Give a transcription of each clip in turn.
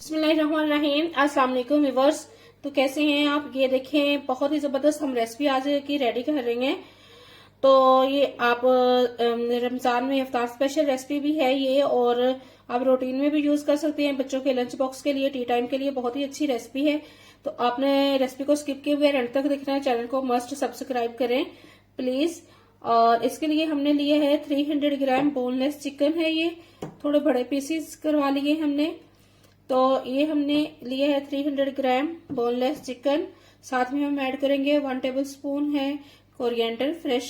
बिस्मिल्लाहिर्रहमानिर्रहीम। अस्सलाम वालेकुम व्यूअर्स। तो कैसे हैं आप? ये देखें, बहुत ही जबरदस्त हम रेसिपी आज की रेडी कर रहे हैं। तो ये आप रमजान में इफ्तार स्पेशल रेसिपी भी है ये, और आप रूटीन में भी यूज कर सकते हैं। बच्चों के लंच बॉक्स के लिए, टी टाइम के लिए बहुत ही अच्छी रेसिपी है। तो आपने रेसिपी को स्किप किए बगैर एंड तक देखना है। चैनल को मस्ट सब्सक्राइब करें प्लीज। और इसके लिए हमने लिए है 300 ग्राम बोनलेस चिकन है। ये थोड़े बड़े पीसीस करवा लिए हमने। तो ये हमने लिया है 300 ग्राम बोनलेस चिकन। साथ में हम ऐड करेंगे 1 टेबल स्पून है कोरिएंडर फ्रेश,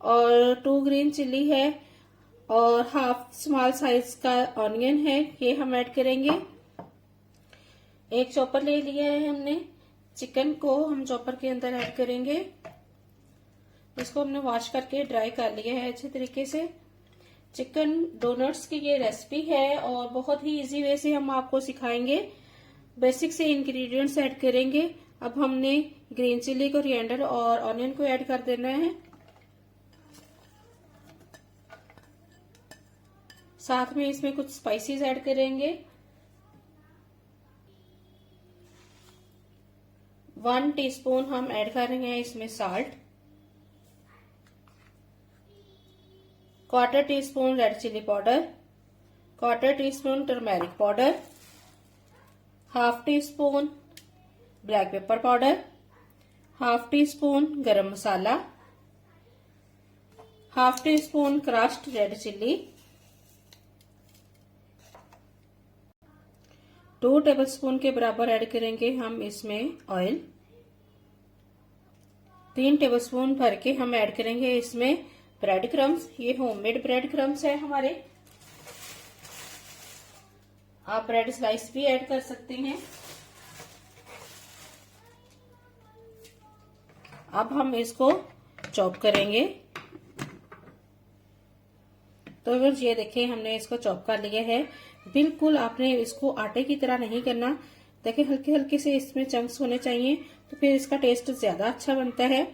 और 2 ग्रीन चिल्ली है, और हाफ स्मॉल साइज का ऑनियन है, ये हम ऐड करेंगे। एक चॉपर ले लिया है हमने। चिकन को हम चॉपर के अंदर ऐड करेंगे। इसको हमने वॉश करके ड्राई कर लिया है अच्छे तरीके से। चिकन डोनट्स की ये रेसिपी है और बहुत ही इजी वे से हम आपको सिखाएंगे। बेसिक से इंग्रेडिएंट्स ऐड करेंगे। अब हमने ग्रीन चिली, कोरिएंडर और ऑनियन को ऐड कर देना है। साथ में इसमें कुछ स्पाइसेस ऐड करेंगे। 1 टीस्पून हम ऐड कर रहे हैं इसमें salt, 1/4 teaspoon red chilli powder, 1/4 teaspoon turmeric powder, half teaspoon black pepper powder, half teaspoon garam masala, half teaspoon crushed red chilli, 2 tablespoon के बराबर ऐड करेंगे हम इसमें ऑयल। 3 टेबलस्पून भर के हम ऐड करेंगे इसमें ब्रेड क्रम्स। ये होममेड ब्रेड क्रम्स है हमारे। आप ब्रेड स्लाइस भी ऐड कर सकते हैं। अब हम इसको चॉप करेंगे। तो अगर ये देखें, हमने इसको चॉप कर लिया है। बिल्कुल आपने इसको आटे की तरह नहीं करना। देखिए, हल्के हल्के से इसमें चंक्स होने चाहिए, तो फिर इसका टेस्ट ज्यादा अच्छा बनता है।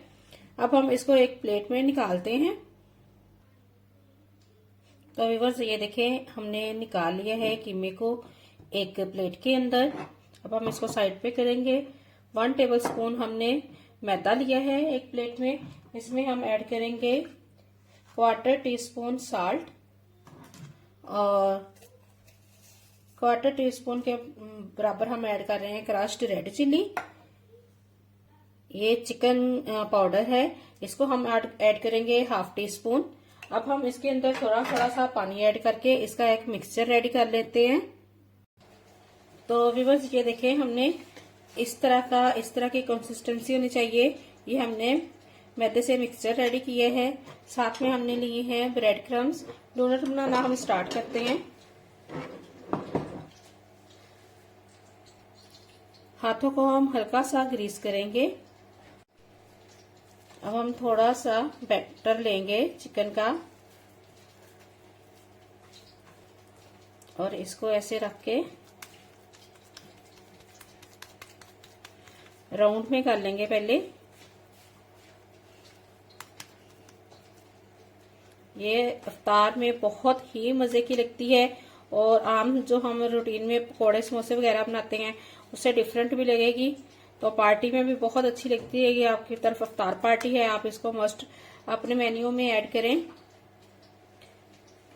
अब हम इसको एक प्लेट में निकालते हैं। तो व्यूअर्स, ये देखें, हमने निकाल लिया है कीमे को एक प्लेट के अंदर। अब हम इसको साइड पे करेंगे। 1 टेबल स्पून हमने मैदा लिया है एक प्लेट में। इसमें हम ऐड करेंगे 1/4 टीस्पून साल्ट, और 1/4 टीस्पून के बराबर हम ऐड कर रहे हैं क्रश्ड रेड चिल्ली। ये चिकन पाउडर है, इसको हम ऐड करेंगे हाफ टी स्पून। अब हम इसके अंदर थोड़ा थोड़ा सा पानी ऐड करके इसका एक मिक्सचर रेडी कर लेते हैं। तो व्यूअर्स, ये देखें, हमने इस तरह की कंसिस्टेंसी होनी चाहिए। ये हमने मैदे से मिक्सचर रेडी किए हैं। साथ में हमने लिए हैं ब्रेड क्रम्स। डोनट बनाना हम स्टार्ट करते हैं। हाथों को हम हल्का सा ग्रीस करेंगे। अब हम थोड़ा सा बैटर लेंगे चिकन का, और इसको ऐसे रख के राउंड में कर लेंगे पहले। ये इफ्तार में बहुत ही मजे की लगती है, और आम जो हम रूटीन में पकौड़े समोसे वगैरह बनाते हैं उससे डिफरेंट भी लगेगी। तो पार्टी में भी बहुत अच्छी लगती है। ये आपकी तरफ इफ्तार पार्टी है, आप इसको मस्ट अपने मेन्यू में ऐड करें।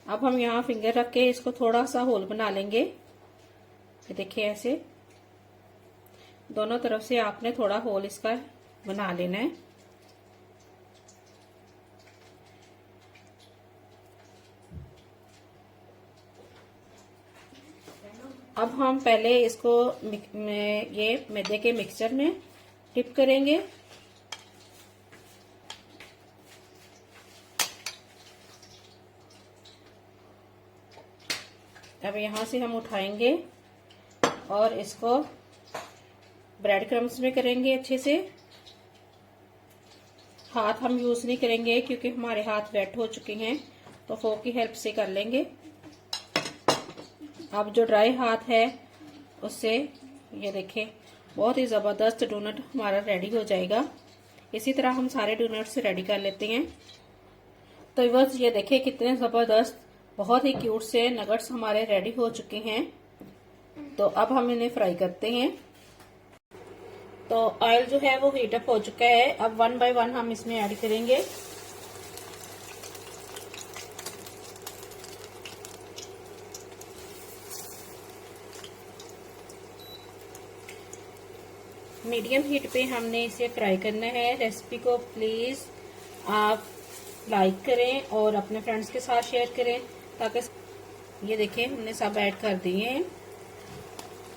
अब हम यहाँ फिंगर रख के इसको थोड़ा सा होल बना लेंगे। ये देखिए, ऐसे दोनों तरफ से आपने थोड़ा होल इसका बना लेना है। अब हम पहले इसको ये मैदे के मिक्सचर में डिप करेंगे। अब यहाँ से हम उठाएंगे और इसको ब्रेड क्रम्स में करेंगे अच्छे से। हाथ हम यूज नहीं करेंगे क्योंकि हमारे हाथ वेट हो चुके हैं, तो फोक की हेल्प से कर लेंगे। अब जो ड्राई हाथ है उससे, ये देखें, बहुत ही जबरदस्त डोनट हमारा रेडी हो जाएगा। इसी तरह हम सारे डोनट्स रेडी कर लेते हैं। तो बस ये देखें, कितने जबरदस्त बहुत ही क्यूट से नगट्स हमारे रेडी हो चुके हैं। तो अब हम इन्हें फ्राई करते हैं। तो ऑयल जो है वो हीट अप हो चुका है। अब 1 बाय 1 हम इसमें ऐड करेंगे। मीडियम हीट पे हमने इसे फ्राई करना है। रेसिपी को प्लीज आप लाइक करें और अपने फ्रेंड्स के साथ शेयर करें, ताकि ये देखें हमने सब ऐड कर दिए हैं।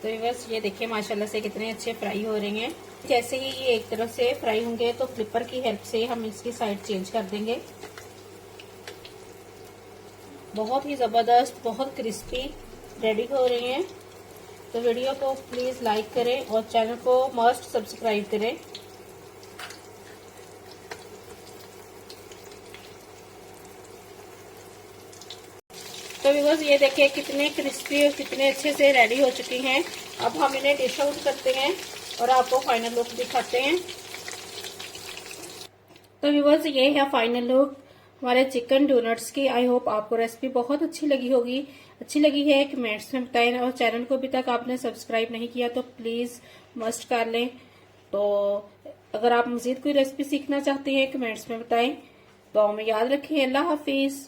तो बस ये देखिए माशाल्लाह से कितने अच्छे फ्राई हो रहे हैं। जैसे ही ये एक तरफ से फ्राई होंगे तो फ्लिपर की हेल्प से हम इसकी साइड चेंज कर देंगे। बहुत ही जबरदस्त, बहुत क्रिस्पी रेडी हो रही हैं। तो वीडियो को प्लीज लाइक करें और चैनल को मस्ट सब्सक्राइब करें। तो व्यूअर्स ये देखिए कितने क्रिस्पी और कितने अच्छे से रेडी हो चुकी हैं। अब हम इन्हें डिश आउट करते हैं और आपको फाइनल लुक दिखाते हैं। तो व्यूअर्स ये है फाइनल लुक हमारे चिकन डोनट्स की। आई होप आपको रेसिपी बहुत अच्छी लगी होगी। अच्छी लगी है कमेंट्स में बताएं, और चैनल को अभी तक आपने सब्सक्राइब नहीं किया तो प्लीज मस्ट कर लें। तो अगर आप मजीद कोई रेसिपी सीखना चाहते हैं कमेंट्स में बताएं। तो हमें याद रखें। अल्लाह हाफिज।